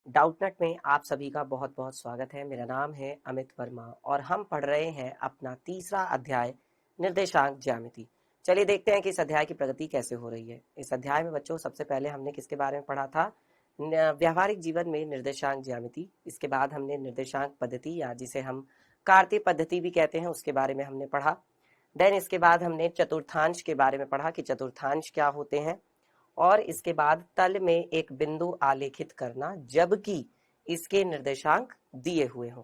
डाउटनट में आप सभी का बहुत बहुत स्वागत है। मेरा नाम है अमित वर्मा और हम पढ़ रहे हैं अपना तीसरा अध्याय निर्देशांक ज्यामिति। चलिए देखते हैं कि इस अध्याय की प्रगति कैसे हो रही है। इस अध्याय में बच्चों सबसे पहले हमने किसके बारे में पढ़ा था? व्यावहारिक जीवन में निर्देशांक ज्यामिति। इसके बाद हमने निर्देशांक पद्धति या जिसे हम कार्तीय पद्धति भी कहते हैं उसके बारे में हमने पढ़ा। देन इसके बाद हमने चतुर्थांश के बारे में पढ़ा कि चतुर्थांश क्या होते हैं, और इसके बाद तल में एक बिंदु आलेखित करना जबकि इसके निर्देशांक दिए हुए हों।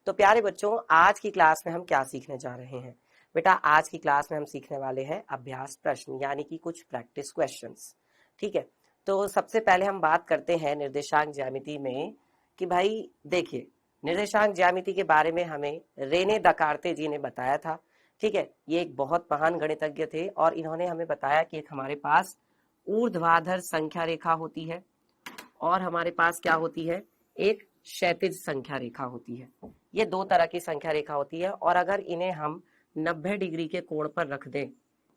तो प्यारे बच्चों, आज की क्लास में हम क्या सीखने जा रहे हैं? बेटा, आज की क्लास में हम सीखने वाले हैं अभ्यास प्रश्न, यानी कि कुछ प्रैक्टिस क्वेश्चंस। ठीक है, तो सबसे पहले हम बात करते हैं निर्देशांक ज्यामिति में कि भाई देखिए, निर्देशांक ज्यामिति के बारे में हमें रेने दकार्ते जी ने बताया था। ठीक है, ये एक बहुत महान गणितज्ञ थे और इन्होंने हमें बताया कि एक हमारे पास ऊर्ध्वाधर संख्या रेखा होती है और हमारे पास क्या होती है? एक क्षैतिज संख्या रेखा होती है। ये दो तरह की संख्या रेखा होती है और अगर इन्हें हम 90 डिग्री के कोण पर रख दें,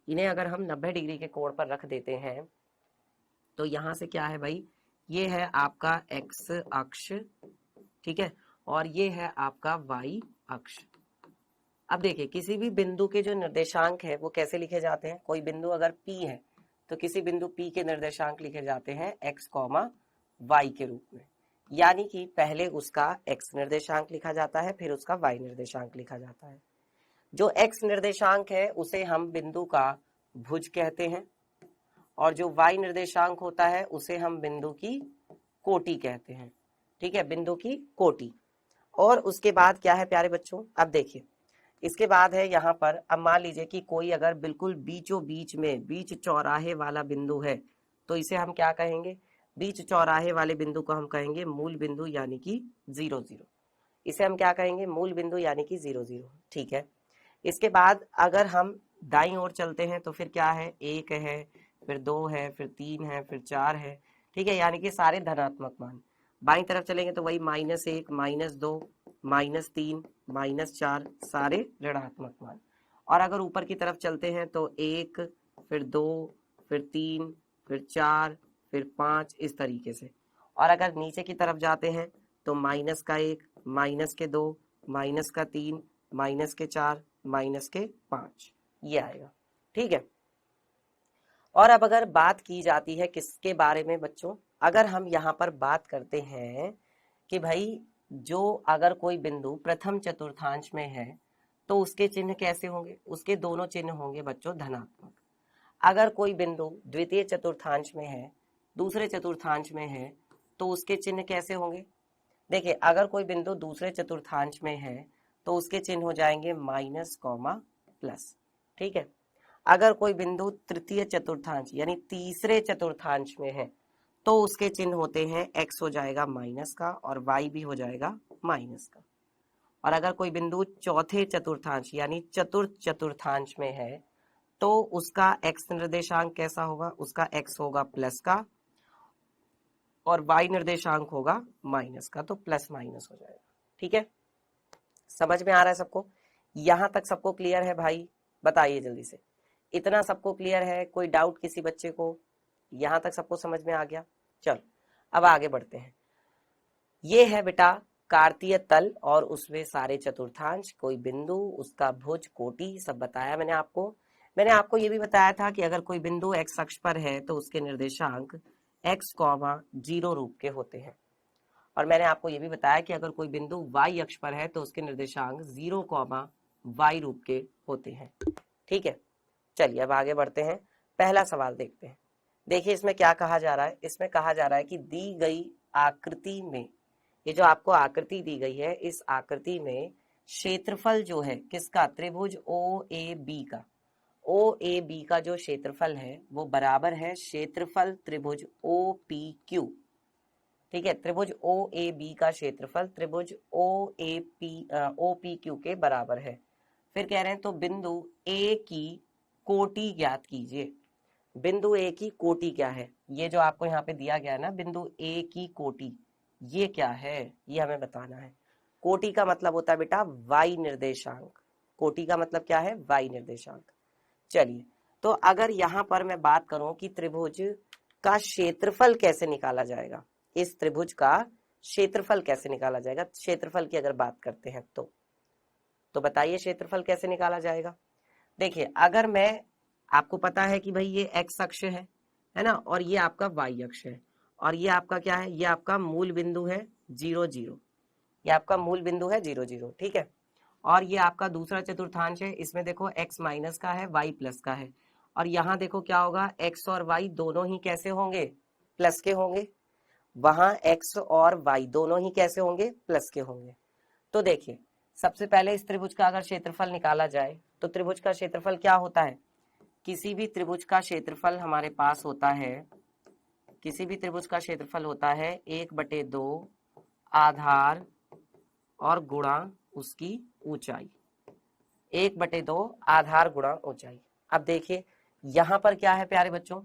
इन्हें अगर हम 90 डिग्री के कोण पर रख देते हैं तो यहां से क्या है भाई? ये है आपका एक्स अक्ष, ठीक है, और ये है आपका वाई अक्ष। अब देखिए, किसी भी बिंदु के जो निर्देशांक है वो कैसे लिखे जाते हैं? कोई बिंदु अगर P है तो किसी बिंदु P के निर्देशांक लिखे जाते हैं x, y के रूप में, यानी कि पहले उसका x निर्देशांक लिखा जाता है, फिर उसका y निर्देशांक लिखा जाता है। जो x निर्देशांक है उसे हम बिंदु का भुज कहते हैं और जो y निर्देशांक होता है उसे हम बिंदु की कोटि कहते हैं। ठीक है, बिंदु की कोटि। और उसके बाद क्या है प्यारे बच्चों? अब देखिए, इसके बाद है यहाँ पर, अब मान लीजिए कि कोई अगर बिल्कुल बीचों बीच में बीच चौराहे वाला बिंदु है तो इसे हम क्या कहेंगे? बीच चौराहे वाले बिंदु को हम कहेंगे मूल बिंदु, यानी कि 0 0। इसे हम क्या कहेंगे? मूल बिंदु यानी कि 0 0। ठीक है, इसके बाद अगर हम दाईं ओर चलते हैं तो फिर क्या है? 1 है, फिर 2 है, फिर 3 है, फिर 4 है। ठीक है, यानी कि सारे धनात्मक मान। बाईं तरफ चलेंगे तो वही -1, -2, -3, -4, सारे ऋणात्मक मान। और अगर ऊपर की तरफ चलते हैं तो 1, फिर 2, फिर 3, फिर 4, फिर 5, इस तरीके से। और अगर नीचे की तरफ जाते हैं तो -1, -2, -3, -4, -5, ये आएगा। ठीक है, और अब अगर बात की जाती है किसके बारे में बच्चों? अगर हम यहाँ पर बात करते हैं कि भाई जो अगर कोई बिंदु प्रथम चतुर्थांश में है तो उसके चिन्ह कैसे होंगे? उसके दोनों चिन्ह होंगे बच्चों धनात्मक। अगर कोई बिंदु द्वितीय चतुर्थांश में है, दूसरे चतुर्थांश में है, तो उसके चिन्ह कैसे होंगे? देखिए, अगर कोई बिंदु दूसरे चतुर्थांश में है तो उसके चिन्ह हो जाएंगे माइनस, प्लस। ठीक है, अगर कोई बिंदु तृतीय चतुर्थांश यानी तीसरे चतुर्थांश में है तो उसके चिन्ह होते हैं x हो जाएगा माइनस का और y भी हो जाएगा माइनस का। और अगर कोई बिंदु चौथे चतुर्थांश यानी चतुर्थ चतुर्थांश में है तो उसका x निर्देशांक कैसा होगा? उसका x होगा प्लस का और y निर्देशांक होगा माइनस का, तो प्लस माइनस हो जाएगा। ठीक है, समझ में आ रहा है सबको? यहां तक सबको क्लियर है भाई? बताइए जल्दी से, इतना सबको क्लियर है? कोई डाउट किसी बच्चे को? यहां तक सबको समझ में आ गया? चलो अब आगे बढ़ते हैं। ये है बेटा कार्तीय तल और उसमें सारे चतुर्थांश, कोई बिंदु, उसका भुज, कोटि, सब बताया मैंने आपको। मैंने आपको ये भी बताया था कि अगर कोई बिंदु x अक्ष पर है तो उसके निर्देशांक x, 0 रूप के होते हैं। और मैंने आपको ये भी बताया कि अगर कोई बिंदु y अक्ष पर है तो उसके निर्देशांक 0, y रूप के होते हैं। ठीक है, चलिए अब आगे बढ़ते हैं। पहला सवाल देखते हैं। देखिए इसमें क्या कहा जा रहा है? इसमें कहा जा रहा है कि दी गई आकृति में, ये जो आपको आकृति दी गई है, इस आकृति में क्षेत्रफल जो है किसका? त्रिभुज OAB का। OAB का जो क्षेत्रफल है वो बराबर है क्षेत्रफल त्रिभुज OPQ। ठीक है, त्रिभुज OAB का क्षेत्रफल त्रिभुज OPQ के बराबर है। फिर कह रहे हैं तो बिंदु A की कोटि ज्ञात कीजिए। बिंदु A की कोटि क्या है? ये जो आपको यहाँ पे दिया गया है ना, बिंदु A की कोटि, ये क्या है? ये हमें बताना है। कोटि का मतलब होता है बेटा y निर्देशांक। कोटि का मतलब क्या है? y निर्देशांक। चलिए, तो अगर यहाँ पर मैं बात करूं कि त्रिभुज का क्षेत्रफल कैसे निकाला जाएगा, इस त्रिभुज का क्षेत्रफल कैसे निकाला जाएगा? क्षेत्रफल की अगर बात करते हैं तो बताइए क्षेत्रफल कैसे निकाला जाएगा? देखिए, अगर मैं, आपको पता है कि भाई ये एक्स अक्ष है ना, और ये आपका वाई अक्ष है, और ये आपका क्या है, ये आपका मूल बिंदु है 0 0, ये आपका मूल बिंदु है 0 0, ठीक है। और ये आपका दूसरा चतुर्थांश है, इसमें देखो x माइनस का है, y प्लस का है, और यहाँ देखो क्या होगा, x और y दोनों ही कैसे होंगे, प्लस के होंगे। वहां x और y दोनों ही कैसे होंगे, प्लस के होंगे। तो देखिए, सबसे पहले इस त्रिभुज का अगर क्षेत्रफल निकाला जाए तो त्रिभुज का क्षेत्रफल क्या होता है? किसी भी त्रिभुज का क्षेत्रफल हमारे पास होता है, किसी भी त्रिभुज का क्षेत्रफल होता है 1/2 आधार और गुणा उसकी ऊंचाई, 1/2 आधार गुणा ऊंचाई। अब देखिए यहां पर क्या है प्यारे बच्चों,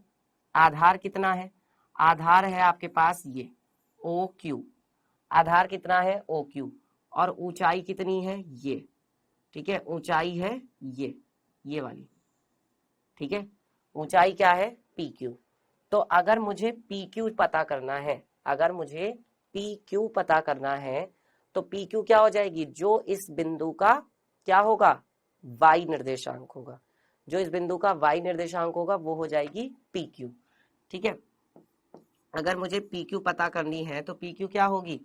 आधार कितना है? आधार है आपके पास ये ओ क्यू, आधार कितना है ओ क्यू, और ऊंचाई कितनी है ये, ठीक है, ऊंचाई है ये वाली, ठीक है, ऊंचाई क्या है पी क्यू। तो अगर मुझे पी क्यू पता करना है, अगर मुझे पी क्यू पता करना है तो पी क्यू क्या हो जाएगी, जो इस बिंदु का क्या होगा, वाई निर्देशांक होगा, जो इस बिंदु का वाई निर्देशांक होगा वो हो जाएगी पी क्यू, ठीक है। अगर मुझे पी क्यू पता करनी है तो पी क्यू क्या होगी,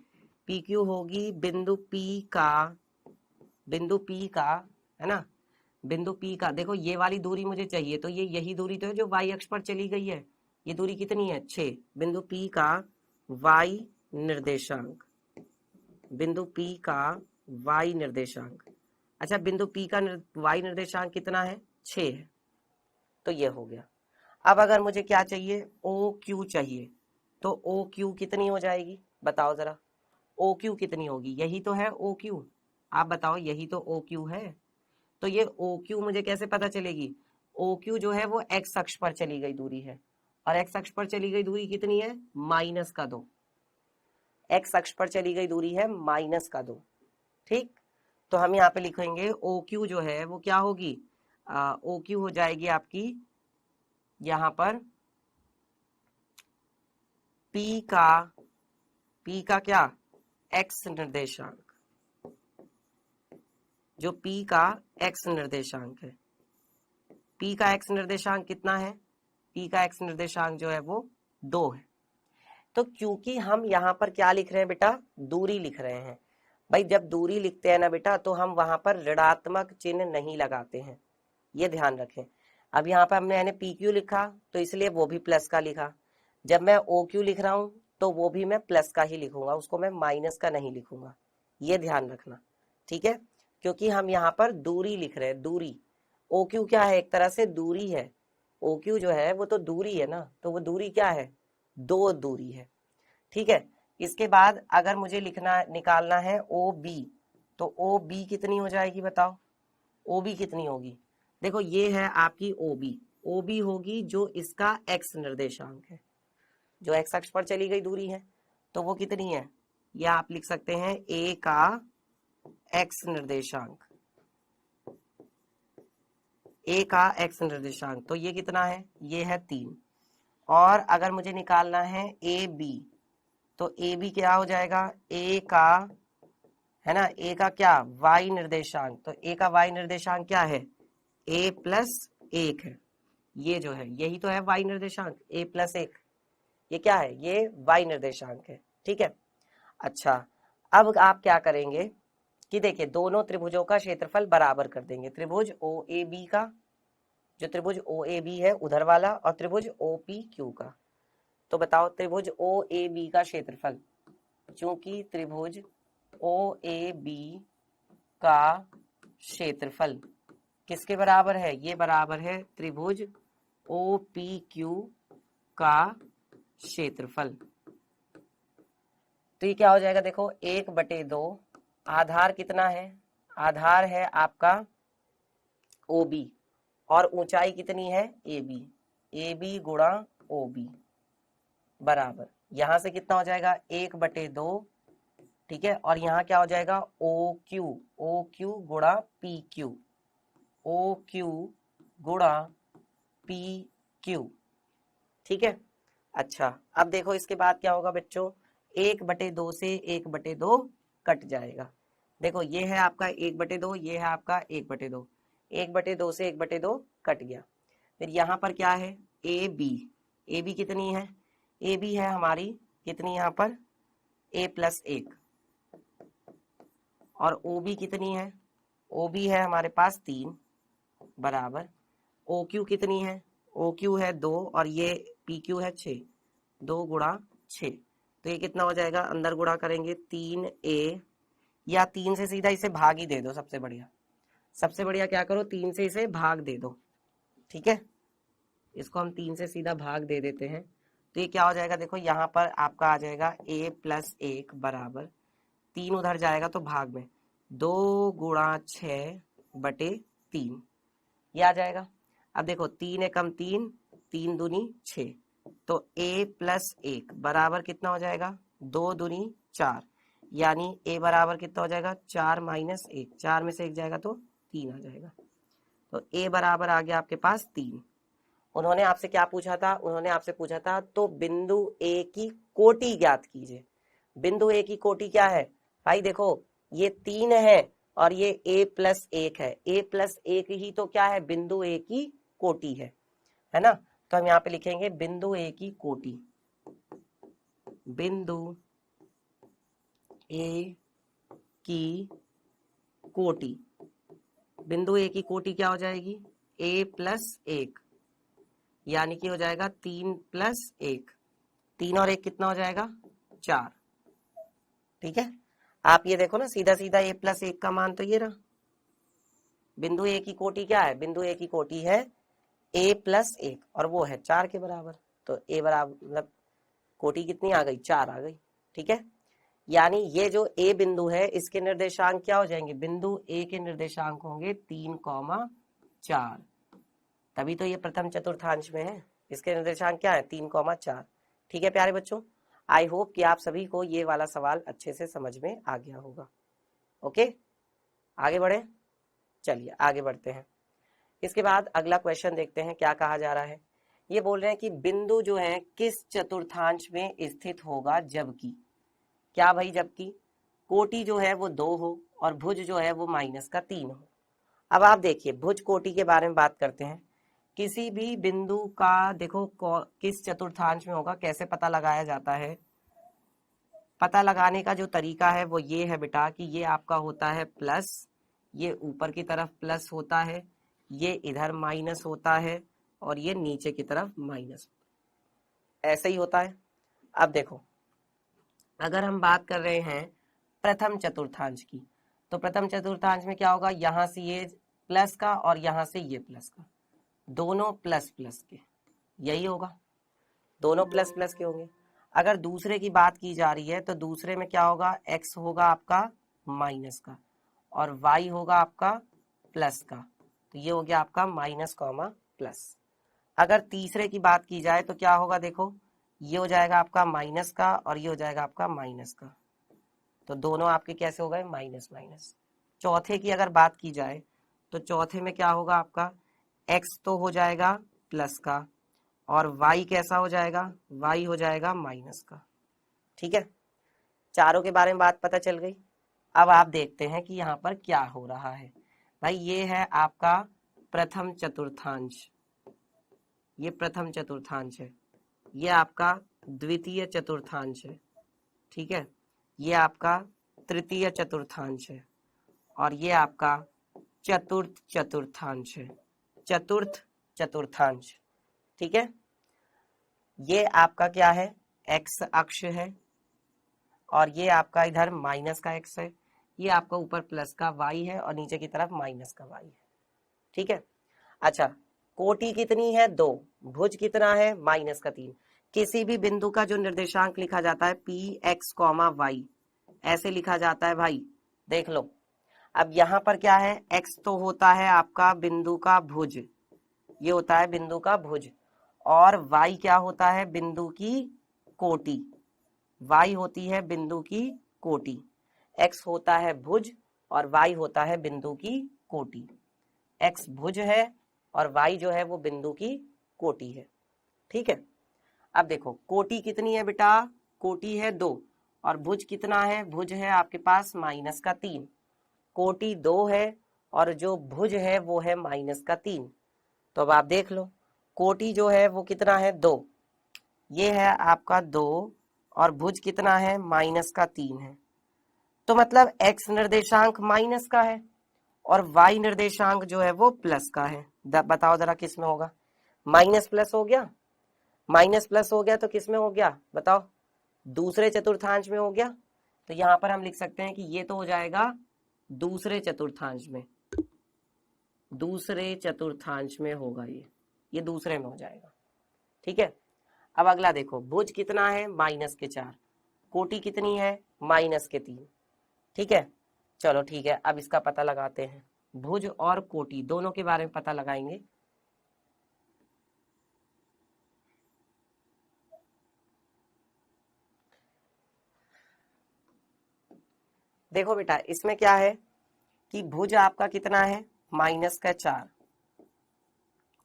पी क्यू होगी बिंदु पी का, है ना, बिंदु पी का, देखो ये वाली दूरी मुझे चाहिए, तो ये यही दूरी तो है जो वाई अक्ष पर चली गई है, ये दूरी कितनी है 6, बिंदु पी का वाई निर्देशांक, बिंदु पी का वाई निर्देशांक, अच्छा बिंदु पी का वाई निर्देशांक कितना है 6 है, तो ये हो गया। अब अगर मुझे क्या चाहिए, ओ क्यू चाहिए, तो ओ क्यू कितनी हो जाएगी बताओ जरा, ओ क्यू कितनी होगी, यही तो है ओ क्यू, आप बताओ यही तो ओ क्यू है। तो ये ओ क्यू मुझे कैसे पता चलेगी, ओ क्यू जो है वो एक्स अक्ष पर चली गई दूरी है, और एक्स अक्ष पर चली गई दूरी कितनी है -2, एक्स अक्ष पर चली गई दूरी है -2, ठीक। तो हम यहाँ पे लिखेंगे ओ क्यू जो है वो क्या होगी, ओ क्यू हो जाएगी आपकी यहाँ पर पी का क्या, एक्स निर्देशांक, जो पी का एक्स निर्देशांक है, पी का एक्स निर्देशांक कितना है, पी का एक्स निर्देशांक जो है वो 2 है। तो क्योंकि हम यहाँ पर क्या लिख रहे हैं बेटा, दूरी लिख रहे हैं, भाई जब दूरी लिखते हैं ना बेटा तो हम वहां पर ऋणात्मक चिन्ह नहीं लगाते हैं, ये ध्यान रखें। अब यहाँ पर मैंने पी क्यू लिखा तो इसलिए वो भी प्लस का लिखा, जब मैं ओ क्यू लिख रहा हूं तो वो भी मैं प्लस का ही लिखूंगा, उसको मैं माइनस का नहीं लिखूंगा, ये ध्यान रखना, ठीक है। क्योंकि हम यहाँ पर दूरी लिख रहे हैं, दूरी, ओ क्यू क्या है, एक तरह से दूरी है, ओ क्यू जो है वो तो दूरी है ना, तो वो दूरी क्या है, 2 दूरी है, ठीक है। इसके बाद अगर मुझे लिखना निकालना है ओ बी, तो ओ बी कितनी हो जाएगी बताओ, ओ बी कितनी होगी, देखो ये है आपकी ओ बी होगी जो इसका एक्स निर्देशांक है, जो एक्स अक्ष पर चली गई दूरी है, तो वो कितनी है, ये आप लिख सकते हैं ए का एक्स निर्देशांक, ए का एक्स निर्देशांक, तो ये कितना है, ये है 3। और अगर मुझे निकालना है ए बी, तो ए बी क्या हो जाएगा, ए का, है ना, ए का क्या वाई निर्देशांक, तो ए का वाई निर्देशांक क्या है, ए प्लस 1 है, ये जो है यही तो है वाई निर्देशांक, ए प्लस 1, ये क्या है, ये वाई निर्देशांक है, ठीक है। अच्छा, अब आप क्या करेंगे कि देखिए दोनों त्रिभुजों का क्षेत्रफल बराबर कर देंगे, त्रिभुज ओ ए बी का, जो त्रिभुज ओ ए बी है उधर वाला, और त्रिभुज ओ पी क्यू का। तो बताओ त्रिभुज ओ ए बी का क्षेत्रफल, चूंकि त्रिभुज ओ ए बी का क्षेत्रफल किसके बराबर है, ये बराबर है त्रिभुज ओ पी क्यू का क्षेत्रफल। तो ये क्या हो जाएगा, देखो 1/2, आधार कितना है, आधार है आपका ओ बी, और ऊंचाई कितनी है ए बी गुणा ओ बी, बराबर यहां से कितना हो जाएगा 1/2, ठीक है, और यहाँ क्या हो जाएगा ओ क्यू गुणा पी क्यू, ओ क्यू गुणा पी क्यू, ठीक है। अच्छा, अब देखो इसके बाद क्या होगा बच्चों, 1/2 से 1/2 कट जाएगा। देखो ये है आपका 1/2, ये है आपका 1/2, 1/2 से 1/2 कट गया। फिर यहाँ पर क्या है, ए बी कितनी है, ए बी है हमारी कितनी यहाँ पर a+1, और ओ बी कितनी है, ओ बी है हमारे पास 3 बराबर ओ क्यू कितनी है, ओ क्यू है 2 और ये पी क्यू है 6, 2 गुणा 6, तो ये कितना हो जाएगा, अंदर गुणा करेंगे 3a, या 3 से सीधा इसे भाग ही दे दो, सबसे बढ़िया क्या करो, 3 से इसे भाग दे दो, ठीक है। इसको हम 3 से सीधा भाग दे देते हैं, तो ये क्या हो जाएगा, देखो यहाँ पर आपका आ जाएगा a+1 बराबर 3 उधर जाएगा तो भाग में 2 गुणा 6/3, ये आ जाएगा। अब देखो 3 एकम 3, 3 दूनी 6, तो a+1 बराबर कितना हो जाएगा, 2 दूनी 4, यानी a बराबर कितना हो जाएगा, 4 - 1, 4 में से 1 जाएगा तो 3 आ जाएगा, तो a बराबर आ गया आपके पास 3। उन्होंने आपसे क्या पूछा था, उन्होंने आपसे पूछा था तो बिंदु a की कोटि ज्ञात कीजिए। बिंदु a की कोटि क्या है भाई, देखो ये 3 है और ये a+1 है, a+1 ही तो क्या है, बिंदु a की कोटि है ना। तो हम यहाँ पे लिखेंगे बिंदु a की कोटि, बिंदु a की कोटि, बिंदु a की कोटि क्या हो जाएगी, a+1, यानी कि हो जाएगा 3+1, 3 और 1 कितना हो जाएगा, 4, ठीक है। आप ये देखो ना, सीधा सीधा a+1 का मान तो ये रहा। बिंदु a की कोटि क्या है, बिंदु a की कोटि है a+1 और वो है 4 के बराबर, तो a बराबर मतलब कोटि कितनी आ गई, 4 आ गई, ठीक है। यानी ये जो a बिंदु है इसके निर्देशांक क्या हो जाएंगे, बिंदु a के निर्देशांक होंगे 3,4, तभी तो ये प्रथम चतुर्थांश में है, इसके निर्देशांक क्या है, 3,4, ठीक है प्यारे बच्चों। आई होप कि आप सभी को ये वाला सवाल अच्छे से समझ में आ गया होगा। ओके, आगे बढ़े, चलिए आगे बढ़ते हैं। इसके बाद अगला क्वेश्चन देखते हैं क्या कहा जा रहा है। ये बोल रहे हैं कि बिंदु जो है किस चतुर्थांश में स्थित होगा जबकि, क्या भाई, जबकि कोटि जो है वो 2 हो और भुज जो है वो -3 हो। अब आप देखिए भुज कोटि के बारे में बात करते हैं। किसी भी बिंदु का देखो किस चतुर्थांश में होगा, कैसे पता लगाया जाता है। पता लगाने का जो तरीका है वो ये है बेटा कि ये आपका होता है प्लस, ये ऊपर की तरफ प्लस होता है, ये इधर माइनस होता है और ये नीचे की तरफ माइनस, ऐसे ही होता है। अब देखो अगर हम बात कर रहे हैं प्रथम चतुर्थांश की, तो प्रथम चतुर्थांश में क्या होगा, यहां से ये प्लस का और यहां से ये प्लस का, दोनों प्लस प्लस के, यही होगा, दोनों प्लस प्लस के होंगे। अगर दूसरे की बात की जा रही है तो दूसरे में क्या होगा, x होगा आपका माइनस का और y होगा आपका प्लस का, तो ये हो गया आपका माइनस कॉमा प्लस। अगर तीसरे की बात की जाए तो क्या होगा, देखो ये हो जाएगा आपका माइनस का और ये हो जाएगा आपका माइनस का, तो दोनों आपके कैसे हो गए, माइनस माइनस। चौथे की अगर बात की जाए तो चौथे में क्या होगा आपका, x तो हो जाएगा प्लस का और y कैसा हो जाएगा, y हो जाएगा माइनस का, ठीक है। चारों के बारे में बात पता चल गई। अब आप देखते हैं कि यहाँ पर क्या हो रहा है। भाई ये है आपका प्रथम चतुर्थांश, ये प्रथम चतुर्थांश है, ये आपका द्वितीय चतुर्थांश है, ठीक है, ये आपका तृतीय चतुर्थांश है और ये आपका चतुर्थ चतुर्थांश है, चतुर्थ चतुर्थांश, ठीक है। ये आपका क्या है, x अक्ष है और ये आपका इधर माइनस का x है, ये आपका ऊपर प्लस का y है और नीचे की तरफ माइनस का y है, ठीक है। अच्छा, कोटि कितनी है, 2, भुज कितना है, -3। किसी भी बिंदु का जो निर्देशांक लिखा जाता है px, y, ऐसे लिखा जाता है भाई, देख लो। अब यहाँ पर क्या है, x तो होता है आपका बिंदु का भुज, ये होता है बिंदु का भुज, और y क्या होता है, बिंदु की कोटि, y होती है बिंदु की कोटि, x होता है भुज और y होता है बिंदु की कोटि। x भुज है और y जो है वो बिंदु की कोटि है, ठीक है। अब देखो कोटि कितनी है बेटा, कोटि है 2 और भुज कितना है, भुज है आपके पास -3, कोटि 2 है और जो भुज है वो है -3। तो अब आप देख लो, कोटि जो है वो कितना है 2, ये है आपका 2 और भुज कितना है -3 है। तो मतलब x निर्देशांक माइनस का है और y निर्देशांक जो है वो प्लस का है। बताओ जरा किस में होगा, माइनस प्लस हो गया, माइनस प्लस हो गया तो किस में हो गया बताओ, दूसरे चतुर्थांश में हो गया। तो यहां पर हम लिख सकते हैं कि ये तो हो जाएगा दूसरे चतुर्थांश में, दूसरे चतुर्थांश में होगा, ये दूसरे में हो जाएगा। ठीक है, अब अगला देखो, भुज कितना है -4, कोटि कितनी है -3। ठीक है, चलो ठीक है, अब इसका पता लगाते हैं, भुज और कोटि दोनों के बारे में पता लगाएंगे। देखो बेटा, इसमें क्या है कि भुज आपका कितना है -4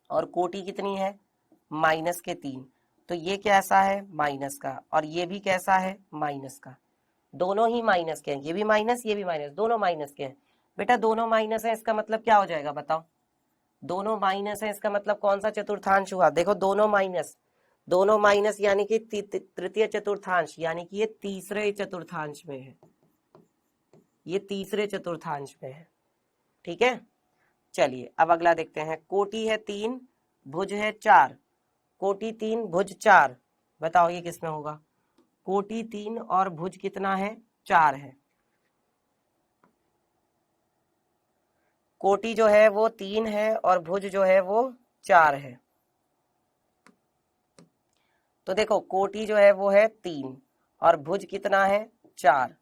और कोटि कितनी है -3। तो ये कैसा है माइनस का और ये भी कैसा है माइनस का, दोनों ही माइनस के हैं, ये भी माइनस ये भी माइनस, दोनों माइनस के हैं। बेटा दोनों माइनस है, इसका मतलब क्या हो जाएगा बताओ, दोनों माइनस है, इसका मतलब कौन सा चतुर्थांश हुआ, देखो दोनों माइनस, दोनों माइनस यानी कि तृतीय चतुर्थांश, यानी कि ये तीसरे चतुर्थांश में है, ये तीसरे चतुर्थांश में है। ठीक है, चलिए अब अगला देखते हैं, कोटि है 3, भुज है 4, कोटि 3 भुज 4, बताओ ये किसमें होगा, कोटि 3 और भुज कितना है 4 है, कोटि जो है वो 3 है और भुज जो है वो 4 है। तो देखो कोटि जो है वो है 3 और भुज कितना है 4,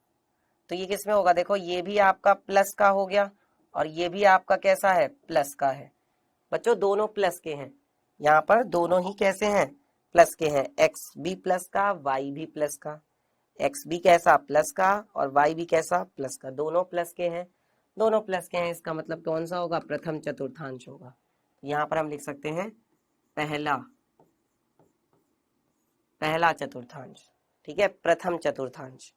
तो ये किसमें होगा, देखो ये भी आपका प्लस का हो गया और ये भी आपका कैसा है प्लस का है। बच्चों दोनों प्लस के हैं, यहाँ पर दोनों ही कैसे हैं प्लस के हैं, x भी प्लस का y भी प्लस का, x भी कैसा प्लस का और y भी कैसा प्लस का, दोनों प्लस के हैं, दोनों प्लस के हैं, इसका मतलब कौन सा होगा, प्रथम चतुर्थांश होगा। यहाँ पर हम लिख सकते हैं पहला चतुर्थांश। ठीक है, प्रथम चतुर्थांश।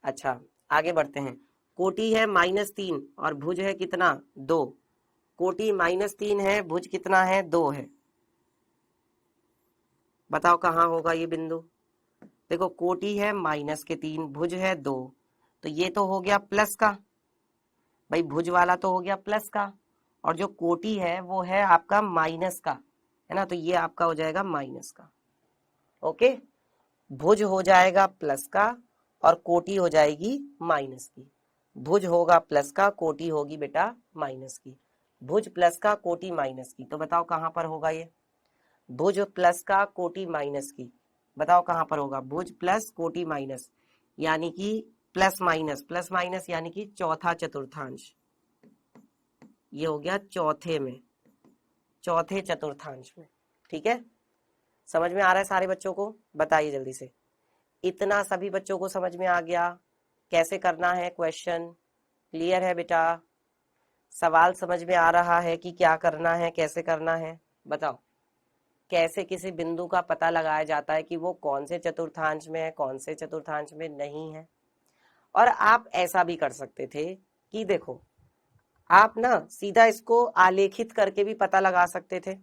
अच्छा आगे बढ़ते हैं, कोटि है -3 और भुज है कितना 2, कोटि -3 है, भुज कितना है 2 है, बताओ कहाँ होगा ये बिंदु। देखो कोटि है -3, भुज है 2, तो ये तो हो गया प्लस का, भाई भुज वाला तो हो गया प्लस का और जो कोटि है वो है आपका माइनस का, है ना, तो ये आपका हो जाएगा माइनस का। ओके, भुज हो जाएगा प्लस का और कोटि हो जाएगी माइनस की, भुज होगा प्लस का, कोटि होगी बेटा माइनस की, भुज प्लस का कोटि माइनस की। तो बताओ कहाँ पर होगा ये, भुज प्लस का कोटि माइनस की, बताओ कहाँ पर होगा, भुज प्लस कोटि माइनस, यानी कि प्लस माइनस यानी कि चौथा चतुर्थांश, ये हो गया चौथे में, चौथे चतुर्थांश में। ठीक है, समझ में आ रहा है सारे बच्चों को, बताइए जल्दी से, इतना सभी बच्चों को समझ में आ गया कैसे करना है क्वेश्चन, क्लियर है बेटा, सवाल समझ में आ रहा है कि क्या करना है कैसे करना है, बताओ कैसे किसी बिंदु का पता लगाया जाता है कि वो कौन से चतुर्थांश में है कौन से चतुर्थांश में नहीं है। और आप ऐसा भी कर सकते थे कि देखो आप ना सीधा इसको आलेखित करके भी पता लगा सकते थे,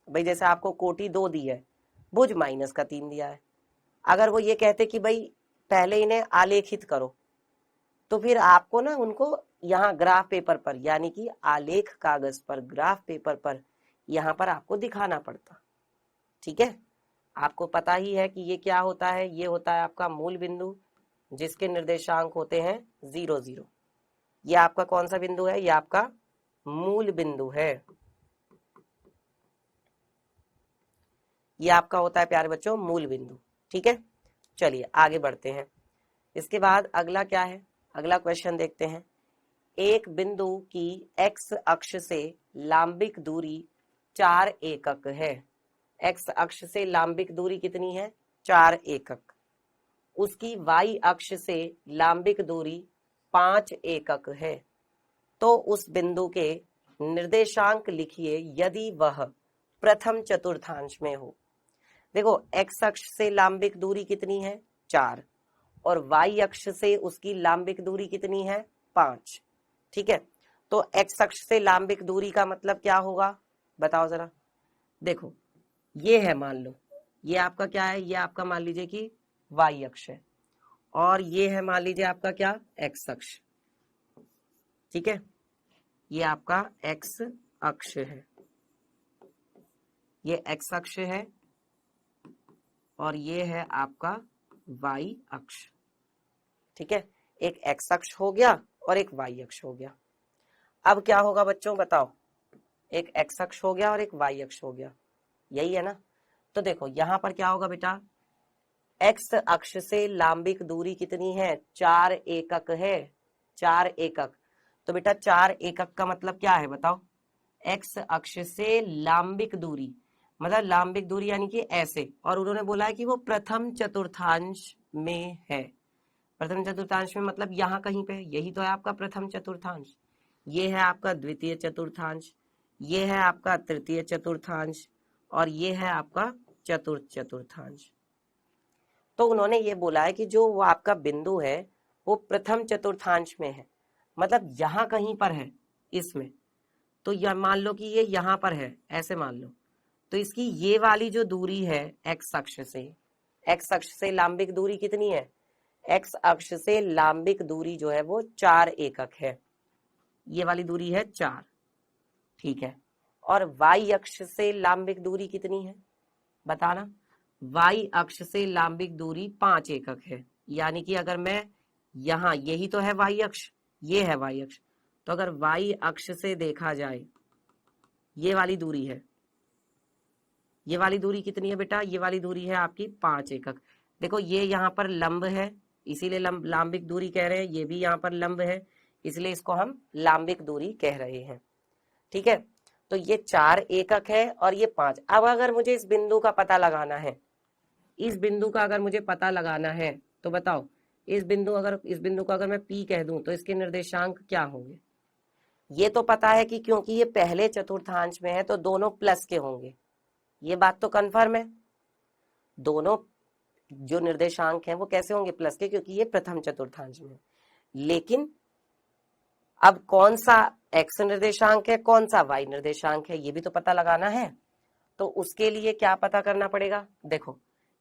भाई जैसे आपको कोटि 2 दी है, भुज -3 दिया है, अगर वो ये कहते कि भाई पहले इन्हें आलेखित करो, तो फिर आपको ना उनको यहाँ ग्राफ पेपर पर यानी कि आलेख कागज पर ग्राफ पेपर पर यहाँ पर आपको दिखाना पड़ता। ठीक है, आपको पता ही है कि ये क्या होता है, ये होता है आपका मूल बिंदु जिसके निर्देशांक होते हैं 0 0, ये आपका कौन सा बिंदु है, ये आपका मूल बिंदु है, ये आपका होता है प्यारे बच्चों मूल बिंदु। ठीक है, चलिए आगे बढ़ते हैं, इसके बाद अगला क्या है, अगला क्वेश्चन देखते हैं, एक बिंदु की x अक्ष से लांबिक दूरी 4 एकक है, x अक्ष से लांबिक दूरी कितनी है 4 एकक, उसकी y अक्ष से लांबिक दूरी 5 एकक है, तो उस बिंदु के निर्देशांक लिखिए यदि वह प्रथम चतुर्थांश में हो। देखो x अक्ष से लांबिक दूरी कितनी है 4 और वाई अक्ष से उसकी लांबिक दूरी कितनी है 5। ठीक है, तो एक्स अक्ष से लांबिक दूरी का मतलब क्या होगा बताओ जरा। देखो ये है, मान लो ये आपका क्या है, ये आपका मान लीजिए कि वाई अक्ष है और ये है मान लीजिए आपका क्या एक्स अक्ष। ठीक है, ये आपका एक्स अक्ष है, ये एक्स अक्ष है और ये है आपका वाई अक्ष। ठीक है, एक एक्स अक्ष हो गया और एक वाई अक्ष हो गया। अब क्या होगा बच्चों बताओ, एक एक्स अक्ष हो गया और एक वाई अक्ष हो गया, यही है ना। तो देखो यहां पर क्या होगा बेटा, एक्स अक्ष से लांबिक दूरी कितनी है 4 एकक है, 4 एकक। तो बेटा 4 एकक का मतलब क्या है बताओ, एक्स अक्ष से लांबिक दूरी मतलब लांबिक दूरी यानी कि ऐसे, और उन्होंने बोला है कि वो प्रथम चतुर्थांश में है। प्रथम चतुर्थांश में मतलब यहाँ कहीं पे, यही तो है आपका प्रथम चतुर्थांश। ये है आपका द्वितीय चतुर्थांश, ये है आपका तृतीय चतुर्थांश और ये है आपका चतुर्थ चतुर्थांश। तो उन्होंने ये बोला है कि जो वो आपका बिंदु है वो प्रथम चतुर्थांश में है, मतलब यहाँ कहीं पर है इसमें। तो यह मान लो कि ये यहाँ पर है, ऐसे मान लो। तो इसकी ये वाली जो दूरी है एक्स अक्ष से, एक्स अक्ष से लांबिक दूरी कितनी है, एक्स अक्ष से लांबिक दूरी जो है वो 4 एकक है, ये वाली दूरी है 4। ठीक है, और वाई अक्ष से लांबिक दूरी कितनी है बताना। वाई अक्ष से लांबिक दूरी 5 एकक है, यानी कि अगर मैं यहाँ, यही तो है वाई अक्ष, ये है वाई अक्ष, तो अगर वाई अक्ष से देखा जाए ये वाली दूरी है, ये वाली दूरी कितनी है बेटा, ये वाली दूरी है आपकी 5 एकक। देखो ये यहाँ पर लंब है इसीलिए लांबिक दूरी कह रहे हैं, ये भी यहाँ पर लंब है इसलिए इसको हम लांबिक दूरी कह रहे हैं। ठीक है, तो ये 4 एकक है और ये 5। अब अगर मुझे इस बिंदु का पता लगाना है, इस बिंदु का अगर मुझे पता लगाना है तो बताओ, इस बिंदु का अगर मैं P कह दूं तो इसके निर्देशांक क्या होंगे। ये तो पता है कि क्योंकि ये पहले चतुर्थांश में है तो दोनों प्लस के होंगे, ये बात तो कन्फर्म है। दोनों जो निर्देशांक हैं वो कैसे होंगे प्लस के, क्योंकि ये प्रथम चतुर्थांश में है। लेकिन अब कौन सा एक्स निर्देशांक है कौन सा वाई निर्देशांक है ये भी तो पता लगाना है। तो उसके लिए क्या पता करना पड़ेगा, देखो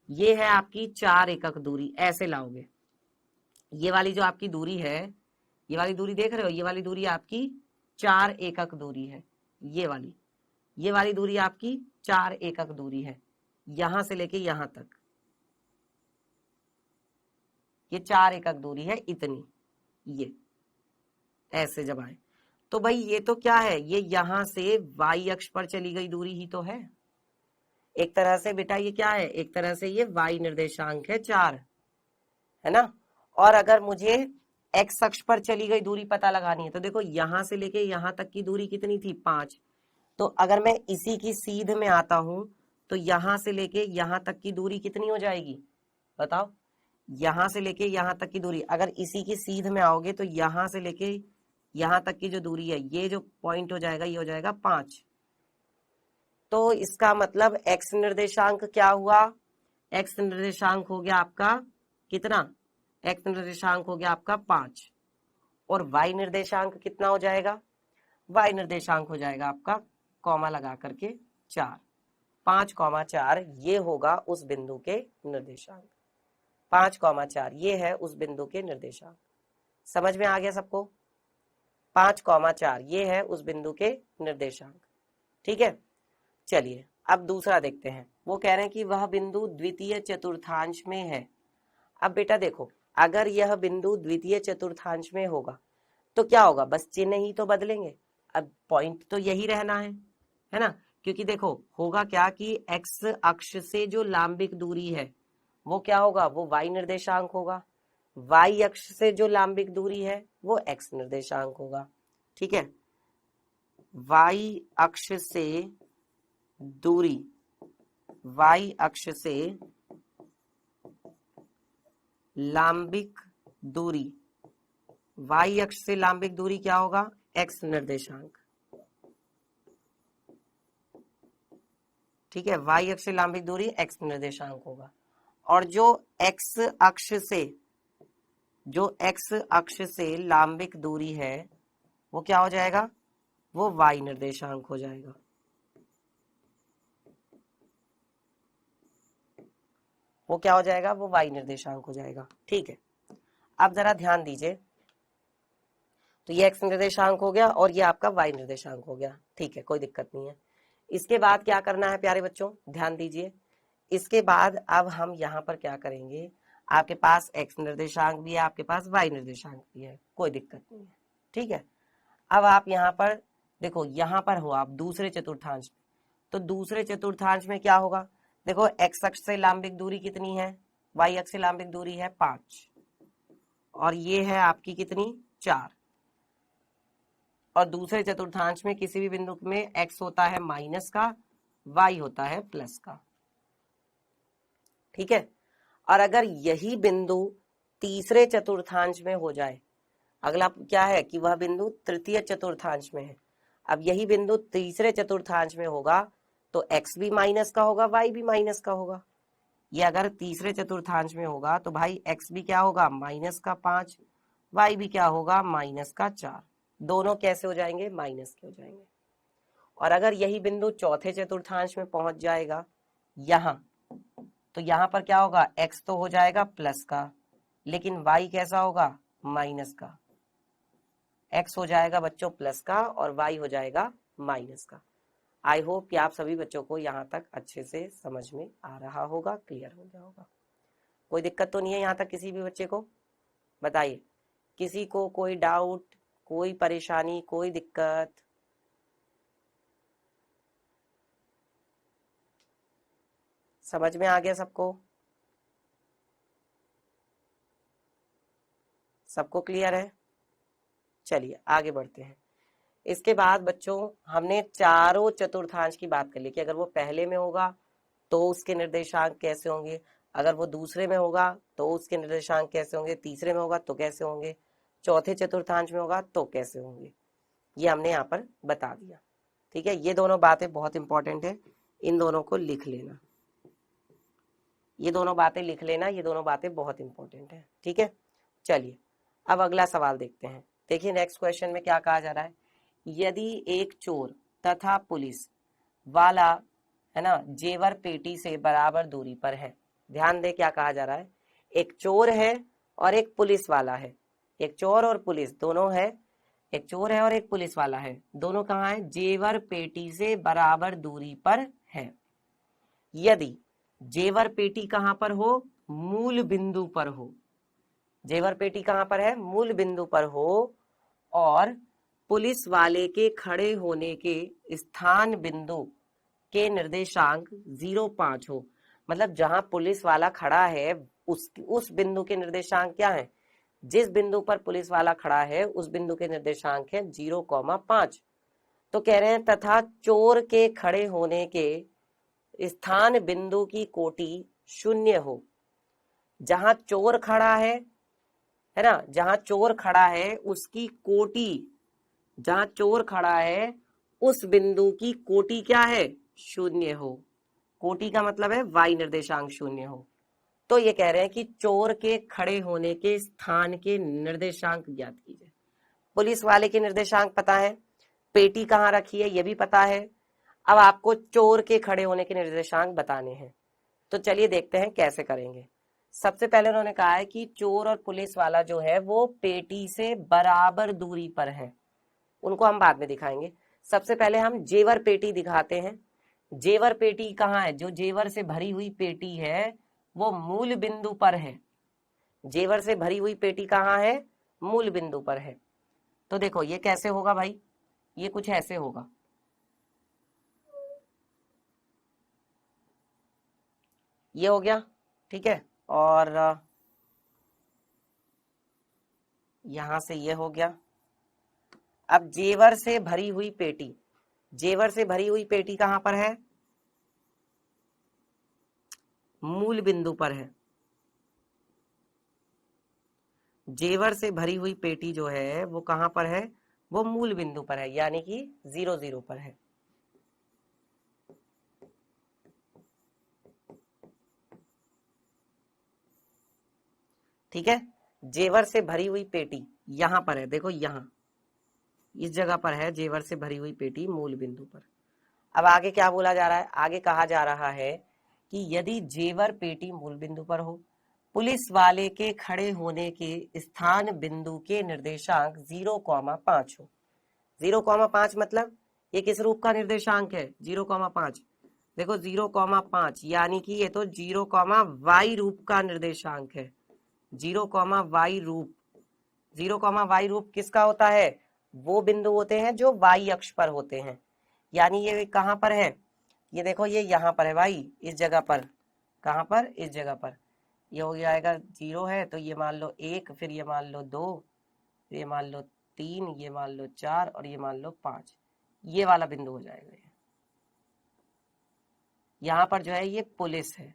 ये है आपकी 4 एकक दूरी, ऐसे लाओगे। ये वाली जो आपकी दूरी है, ये वाली दूरी देख रहे हो, ये वाली दूरी आपकी 4 एकक दूरी है, ये वाली दूरी आपकी 4 एकक दूरी है, यहां से लेके यहां तक ये 4 एकक दूरी है इतनी, ये ऐसे जब आए तो भाई ये तो क्या है, ये यहां से वाई अक्ष पर चली गई दूरी ही तो है। एक तरह से बेटा ये क्या है, एक तरह से ये वाई निर्देशांक है 4, है ना। और अगर मुझे एक्स अक्ष पर चली गई दूरी पता लगानी है तो देखो यहां से लेके यहां तक की दूरी कितनी थी 5। तो अगर मैं इसी की सीध में आता हूं तो यहां से लेके यहां तक की दूरी कितनी हो जाएगी बताओ। यहां से लेके यहां तक की दूरी, अगर इसी की सीध में आओगे तो यहां से लेके यहां तक की जो दूरी है, ये जो पॉइंट हो जाएगा ये हो जाएगा 5। तो इसका मतलब एक्स निर्देशांक क्या हुआ, एक्स निर्देशांक हो गया आपका कितना, एक्स निर्देशांक हो गया आपका 5। और वाई निर्देशांक कितना हो जाएगा, वाई निर्देशांक हो जाएगा आपका कॉमा लगा करके 4, 5,4 ये होगा उस बिंदु के निर्देशांक, 5,4 ये है उस बिंदु के निर्देशांक। समझ में आ गया सबको, 5,4 ये है उस बिंदु के निर्देशांक। ठीक है, चलिए अब दूसरा देखते हैं। वो कह रहे हैं कि वह बिंदु द्वितीय चतुर्थांश में है। अब बेटा देखो, अगर यह बिंदु द्वितीय चतुर्थांश में होगा तो क्या होगा, बस चिन्ह ही तो बदलेंगे। अब पॉइंट तो यही रहना है ना, क्योंकि देखो होगा क्या कि एक्स अक्ष से जो लांबिक दूरी है वो क्या होगा, वो वाई निर्देशांक होगा, वाई अक्ष से जो लांबिक दूरी है वो एक्स निर्देशांक होगा। ठीक है, वाई अक्ष से दूरी, वाई अक्ष से लांबिक दूरी, वाई अक्ष से लांबिक दूरी क्या होगा, एक्स निर्देशांक। ठीक है, वाई अक्ष से लांबिक दूरी एक्स निर्देशांक होगा। और जो एक्स अक्ष से जो एक्स अक्ष से लंबिक दूरी है वो क्या हो जाएगा, वो वाई निर्देशांक हो जाएगा। वो क्या हो जाएगा, वो वाई निर्देशांक हो जाएगा। ठीक है, अब जरा ध्यान दीजिए, तो ये एक्स निर्देशांक हो गया और ये आपका वाई निर्देशांक हो गया। ठीक है, कोई दिक्कत नहीं है। इसके बाद क्या करना है प्यारे बच्चों, ध्यान दीजिए। इसके बाद अब हम यहाँ पर क्या करेंगे, आपके पास एक्स निर्देशांक भी है, आपके पास वाई निर्देशांक भी है, कोई दिक्कत नहीं है। ठीक है, अब आप यहाँ पर देखो, यहाँ पर हो आप दूसरे चतुर्थांश में, तो दूसरे चतुर्थांश में क्या होगा, देखो एक्स अक्ष से लंबिक दूरी कितनी है, वाई अक्ष से लंबिक दूरी है 5 और ये है आपकी कितनी 4, और दूसरे चतुर्थांश में किसी भी बिंदु में एक्स होता है माइनस का, वाई होता है प्लस का। ठीक है, और अगर यही बिंदु तीसरे चतुर्थांश में हो जाए, अगला क्या है कि वह बिंदु तृतीय चतुर्थांश में है, अब यही बिंदु तीसरे चतुर्थांश में होगा तो x भी माइनस का होगा, y भी माइनस का होगा। ये अगर तीसरे चतुर्थांश में होगा तो भाई x भी क्या होगा, माइनस का 5, y भी क्या होगा, माइनस का 4, दोनों कैसे हो जाएंगे, माइनस के हो जाएंगे। और अगर यही बिंदु चौथे चतुर्थांश में पहुंच जाएगा यहां, तो यहां पर क्या होगा, x तो हो जाएगा प्लस का, लेकिन y कैसा होगा, माइनस का। x हो जाएगा बच्चों प्लस का और y हो जाएगा माइनस का। आई होप कि आप सभी बच्चों को यहाँ तक अच्छे से समझ में आ रहा होगा, क्लियर हो गया होगा। कोई दिक्कत तो नहीं है यहाँ तक किसी भी बच्चे को, बताइए, किसी को कोई डाउट, कोई परेशानी, कोई दिक्कत? समझ में आ गया सबको, सबको क्लियर है? चलिए आगे बढ़ते हैं। इसके बाद बच्चों हमने चारों चतुर्थांश की बात कर ली कि अगर वो पहले में होगा तो उसके निर्देशांक कैसे होंगे, अगर वो दूसरे में होगा तो उसके निर्देशांक कैसे होंगे, तीसरे में होगा तो कैसे होंगे, चौथे चतुर्थांश में होगा तो कैसे होंगे, ये हमने यहाँ पर बता दिया। ठीक है, ये दोनों बातें बहुत इंपॉर्टेंट है, इन दोनों को लिख लेना, ये दोनों बातें लिख लेना, ये दोनों बातें बहुत इंपॉर्टेंट है। ठीक है, चलिए अब अगला सवाल देखते हैं। देखिए नेक्स्ट क्वेश्चन में क्या कहा जा रहा है, यदि एक चोर तथा पुलिस वाला है ना जेवर पेटी से बराबर दूरी पर है, ध्यान दे क्या कहा जा रहा है, एक चोर है और एक पुलिस वाला है, एक चोर और पुलिस दोनों है, एक चोर है और एक पुलिस वाला है, दोनों कहाँ है, जेवर पेटी से बराबर दूरी पर है। यदि जेवर पेटी कहां पर हो, मूल बिंदु पर हो, जेवर पेटी कहां पर है, मूल बिंदु पर हो, और पुलिस वाले के खड़े होने के स्थान बिंदु के निर्देशांक 0.5 हो, मतलब जहां पुलिस वाला खड़ा है उस बिंदु के निर्देशांक क्या है, जिस बिंदु पर पुलिस वाला खड़ा है उस बिंदु के निर्देशांक है 0.5। तो कह रहे हैं तथा चोर के खड़े होने के स्थान बिंदु की कोटि 0 हो, जहां चोर खड़ा है ना, जहां चोर खड़ा है उसकी कोटि, जहां चोर खड़ा है उस बिंदु की कोटि क्या है, 0 हो। कोटि का मतलब है वाई निर्देशांक 0 हो। तो ये कह रहे हैं कि चोर के खड़े होने के स्थान के निर्देशांक ज्ञात कीजिए। पुलिस वाले के निर्देशांक पता है, पेटी कहाँ रखी है ये भी पता है, अब आपको चोर के खड़े होने के निर्देशांक बताने हैं। तो चलिए देखते हैं कैसे करेंगे। सबसे पहले उन्होंने कहा है कि चोर और पुलिस वाला जो है वो पेटी से बराबर दूरी पर है, उनको हम बाद में दिखाएंगे। सबसे पहले हम जेवर पेटी दिखाते हैं। जेवर पेटी कहाँ है, जो जेवर से भरी हुई पेटी है वो मूल बिंदु पर है, जेवर से भरी हुई पेटी कहाँ है, मूल बिंदु पर है। तो देखो ये कैसे होगा भाई, ये कुछ ऐसे होगा, ये हो गया। ठीक है, और यहां से ये हो गया। अब जेवर से भरी हुई पेटी, जेवर से भरी हुई पेटी कहां पर है, मूल बिंदु पर है। जेवर से भरी हुई पेटी जो है वो कहां पर है, वो मूल बिंदु पर है, यानी कि 0 पर है। ठीक है, जेवर से भरी हुई पेटी यहां पर है, देखो यहां इस जगह पर है जेवर से भरी हुई पेटी मूल बिंदु पर। अब आगे क्या बोला जा रहा है, आगे कहा जा रहा है कि यदि जेवर पेटी मूल बिंदु पर हो, पुलिस वाले के खड़े होने के स्थान बिंदु के निर्देशांक 0,5 हो। 0,5 मतलब ये किस रूप का निर्देशांक है, 0,5। देखो 0,5 यानी कि ये तो 0,y रूप का निर्देशांक है, 0,y रूप। 0,y रूप किसका होता है, वो बिंदु होते हैं जो y अक्ष पर होते हैं। यानी ये कहां पर है, ये देखो ये यहाँ पर है भाई, इस जगह पर। कहां पर, इस जगह पर। ये हो जाएगा 0 है तो ये मान लो 1, फिर ये मान लो 2, ये मान लो 3, ये मान लो 4 और ये मान लो 5। ये वाला बिंदु हो जाएगा ये। यहाँ पर जो है ये पुलिस है,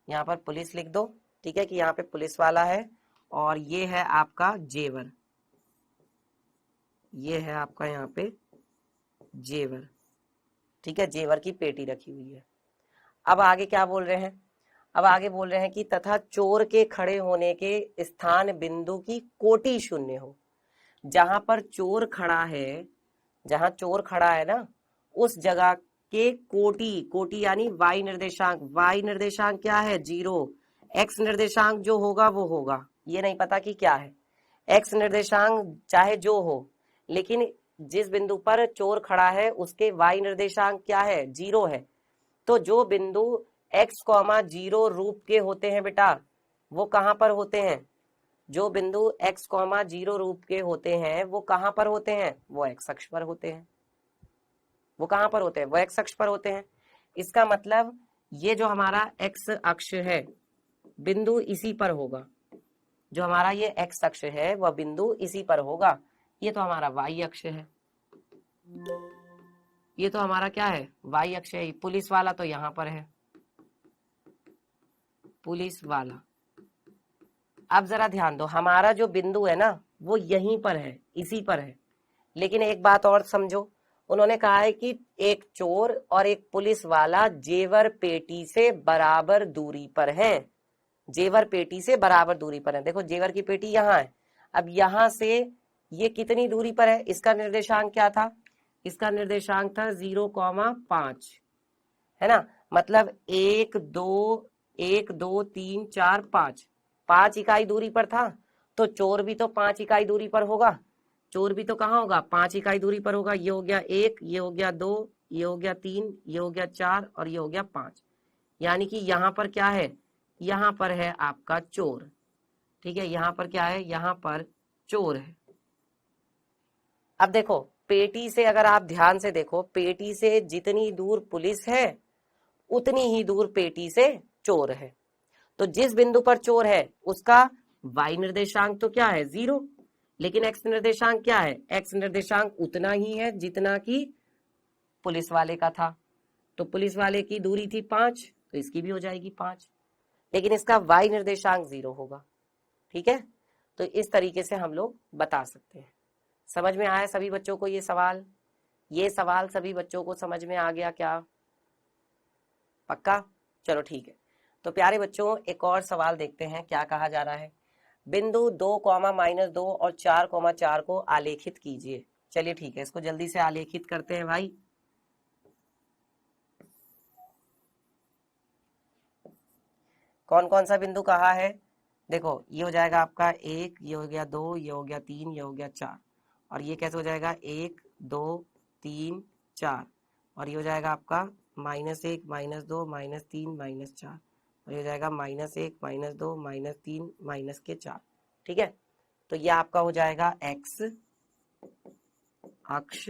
यहाँ पर पुलिस लिख दो, ठीक है, कि यहाँ पे पुलिस वाला है। और ये है आपका जेवर, ये है आपका यहाँ पे जेवर, ठीक है, जेवर की पेटी रखी हुई है। अब आगे क्या बोल रहे हैं, अब आगे बोल रहे हैं कि तथा चोर के खड़े होने के स्थान बिंदु की कोटि शून्य हो। जहां पर चोर खड़ा है, जहां चोर खड़ा है ना, उस जगह के कोटि, कोटि यानी y निर्देशांक, y निर्देशांक क्या है 0, x निर्देशांक जो होगा वो होगा, ये नहीं पता कि क्या है। x निर्देशांक चाहे जो हो, लेकिन जिस बिंदु पर चोर खड़ा है उसके y निर्देशांक क्या है 0 है। तो जो बिंदु x, 0 रूप के होते हैं बेटा, वो कहां पर होते हैं, जो बिंदु x, 0 रूप के होते हैं वो कहां पर होते हैं, वो x अक्ष पर होते हैं। वो कहां पर होते हैं, वो x अक्ष पर होते हैं। इसका मतलब ये जो हमारा x अक्ष है बिंदु इसी पर होगा, जो हमारा ये x अक्ष है वह बिंदु इसी पर होगा। ये तो हमारा y अक्ष है, ये तो हमारा क्या है y अक्ष है। पुलिस वाला तो यहां पर है, पुलिस वाला। अब जरा ध्यान दो, हमारा जो बिंदु है ना वो यहीं पर है, इसी पर है। लेकिन एक बात और समझो, उन्होंने कहा है कि एक चोर और एक पुलिस वाला जेवर पेटी से बराबर दूरी पर हैं, जेवर पेटी से बराबर दूरी पर है। देखो जेवर की पेटी यहाँ है, अब यहां से ये कितनी दूरी पर है, इसका निर्देशांक क्या था, इसका निर्देशांक था 0,5, है ना। मतलब 1 2 1 2 3 4 5, 5 इकाई दूरी पर था। तो चोर भी तो 5 इकाई दूरी पर होगा, चोर भी तो कहाँ होगा 5 इकाई दूरी पर होगा। ये हो गया 1, ये हो गया 2, ये हो गया 3, ये हो गया 4 और ये हो गया 5। यानी कि यहाँ पर क्या है, यहाँ पर है आपका चोर, ठीक है, यहाँ पर क्या है, यहाँ पर चोर है। अब देखो पेटी से अगर आप ध्यान से देखो, पेटी से जितनी दूर पुलिस है उतनी ही दूर पेटी से चोर है। तो जिस बिंदु पर चोर है उसका y निर्देशांक तो क्या है 0, लेकिन x निर्देशांक क्या है, x निर्देशांक उतना ही है जितना कि पुलिस वाले का था। तो पुलिस वाले की दूरी थी 5, तो इसकी भी हो जाएगी 5, लेकिन इसका y निर्देशांक 0 होगा, ठीक है। तो इस तरीके से हम लोग बता सकते हैं। समझ में आया सभी बच्चों को ये सवाल, ये सवाल सभी बच्चों को समझ में आ गया क्या, पक्का, चलो ठीक है। तो प्यारे बच्चों एक और सवाल देखते हैं क्या कहा जा रहा है। बिंदु 2, -2 और 4, 4 को आलेखित कीजिए। चलिए ठीक है, इसको जल्दी से आलेखित करते हैं भाई। कौन कौन सा बिंदु कहा है, देखो ये हो जाएगा आपका 1, ये हो गया 2, ये हो गया 3, ये हो गया 4, और ये कैसे हो जाएगा 1 2 3 4, और ये हो जाएगा आपका -1 -2 -3 -4, और ये हो जाएगा -1 -2 -3 -4, ठीक है। तो ये आपका हो जाएगा x अक्ष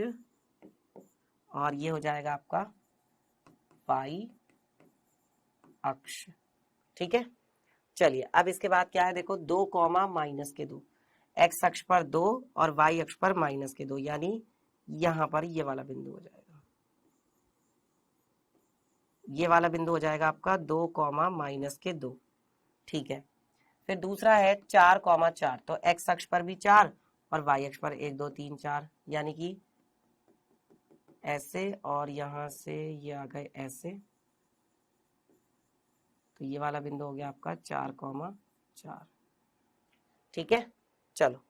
और ये हो जाएगा आपका y अक्ष, ठीक है। चलिए अब इसके बाद क्या है, देखो 2, -2, x अक्ष पर 2 और y अक्ष पर -2, यानी यहां पर ये वाला बिंदु हो जाएगा, ये वाला बिंदु हो जाएगा आपका 2, -2, ठीक है। फिर दूसरा है 4, 4, तो x अक्ष पर भी 4 और y अक्ष पर 1 2 3 4, यानी कि ऐसे और यहां से ये आ गए ऐसे, तो ये वाला बिंदु हो गया आपका 4,4। ठीक है, चलो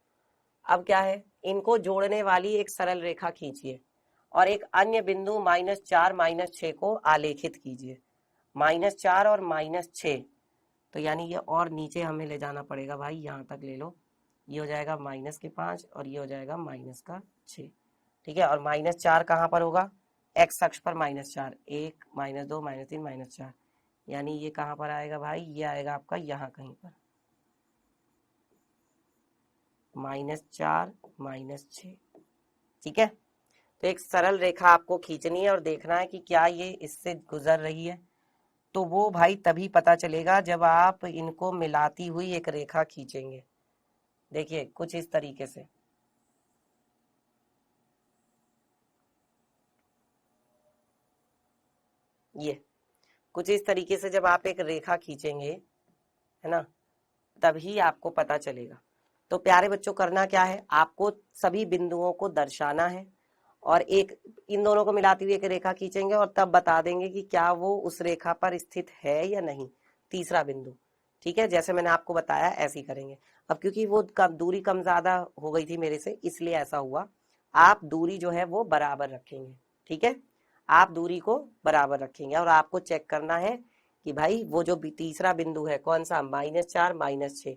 अब क्या है, इनको जोड़ने वाली एक सरल रेखा खींचिए और एक अन्य बिंदु -4 -6 को आलेखित कीजिए। -4 और -6, तो यानी ये और नीचे हमें ले जाना पड़ेगा भाई, यहाँ तक ले लो। ये हो जाएगा -5 और ये हो जाएगा -6। ठीक है, और -4 कहाँ पर होगा, एक्स अक्ष पर -4, 1 -2 -3 -4, यानी ये कहाँ पर आएगा भाई, ये आएगा आपका यहाँ कहीं पर, -4 -6। ठीक है, तो एक सरल रेखा आपको खींचनी है और देखना है कि क्या ये इससे गुजर रही है। तो वो भाई तभी पता चलेगा जब आप इनको मिलाती हुई एक रेखा खींचेंगे। देखिए कुछ इस तरीके से, ये कुछ इस तरीके से जब आप एक रेखा खींचेंगे, है ना, तभी आपको पता चलेगा। तो प्यारे बच्चों, करना क्या है, आपको सभी बिंदुओं को दर्शाना है और एक इन दोनों को मिलाती हुई एक रेखा खींचेंगे और तब बता देंगे कि क्या वो उस रेखा पर स्थित है या नहीं, तीसरा बिंदु। ठीक है, जैसे मैंने आपको बताया ऐसे ही करेंगे। अब क्योंकि वो दूरी कम ज्यादा हो गई थी मेरे से, इसलिए ऐसा हुआ। आप दूरी जो है वो बराबर रखेंगे। ठीक है, आप दूरी को बराबर रखेंगे और आपको चेक करना है कि भाई वो जो तीसरा बिंदु है कौन सा, -4 -6,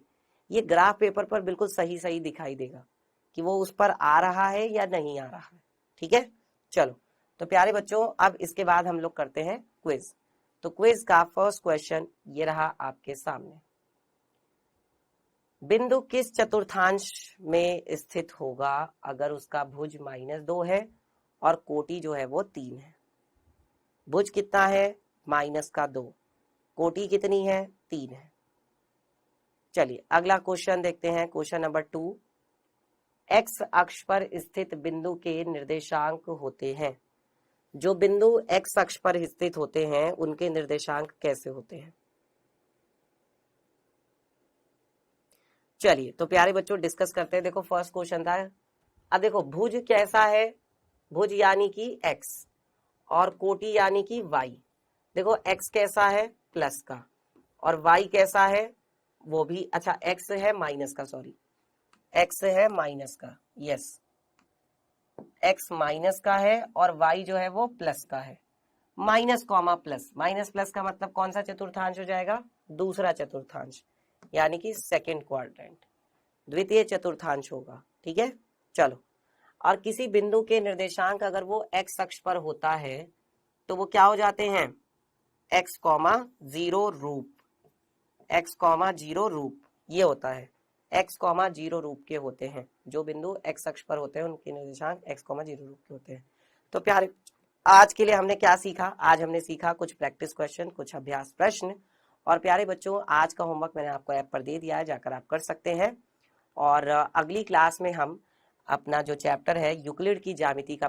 ये ग्राफ पेपर पर बिल्कुल सही सही दिखाई देगा कि वो उस पर आ रहा है या नहीं आ रहा है। ठीक है, चलो तो प्यारे बच्चों, अब इसके बाद हम लोग करते हैं क्विज। तो क्विज का फर्स्ट क्वेश्चन ये रहा आपके सामने, बिंदु किस चतुर्थांश में स्थित होगा अगर उसका भुज -2 है और कोटि जो है वो 3 है। भुज कितना है, -2, कोटि कितनी है, 3 है। चलिए अगला क्वेश्चन देखते हैं, क्वेश्चन नंबर 2, एक्स अक्ष पर स्थित बिंदु के निर्देशांक होते हैं। जो बिंदु एक्स अक्ष पर स्थित होते हैं उनके निर्देशांक कैसे होते हैं। चलिए तो प्यारे बच्चों डिस्कस करते हैं। देखो फर्स्ट क्वेश्चन था, अब देखो भुज कैसा है, भुज यानी कि एक्स और कोटि यानी कि वाई। देखो एक्स कैसा है, प्लस का, और वाई कैसा है, वो भी, अच्छा एक्स है माइनस का, सॉरी एक्स है माइनस का, यस एक्स माइनस का है और वाई जो है वो प्लस का है। Minus comma plus, minus plus का मतलब कौन सा चतुर्थांश हो जाएगा, दूसरा चतुर्थांश, यानी कि सेकंड क्वाड्रेंट, द्वितीय चतुर्थांश होगा। ठीक है, चलो, और किसी बिंदु के निर्देशांक अगर वो एक्स अक्ष पर होता है तो वो क्या हो जाते हैं, एक्स कॉमा जीरो रूप, एक्स कॉमा जीरो रूप, ये होता है एक्स कॉमा जीरो रूप के होते हैं। जो बिंदु एक्स अक्ष पर होते हैं उनके निर्देशांक एक्स कॉमा जीरो रूप के होते हैं। तो प्यारे आज के लिए हमने क्या सीखा, आज हमने सीखा कुछ प्रैक्टिस क्वेश्चन, कुछ अभ्यास प्रश्न। और प्यारे बच्चों आज का होमवर्क मैंने आपको ऐप पर दे दिया है, जाकर आप कर सकते हैं। और अगली क्लास में हम अपना जो चैप्टर है यूक्लिड की ज्यामिति का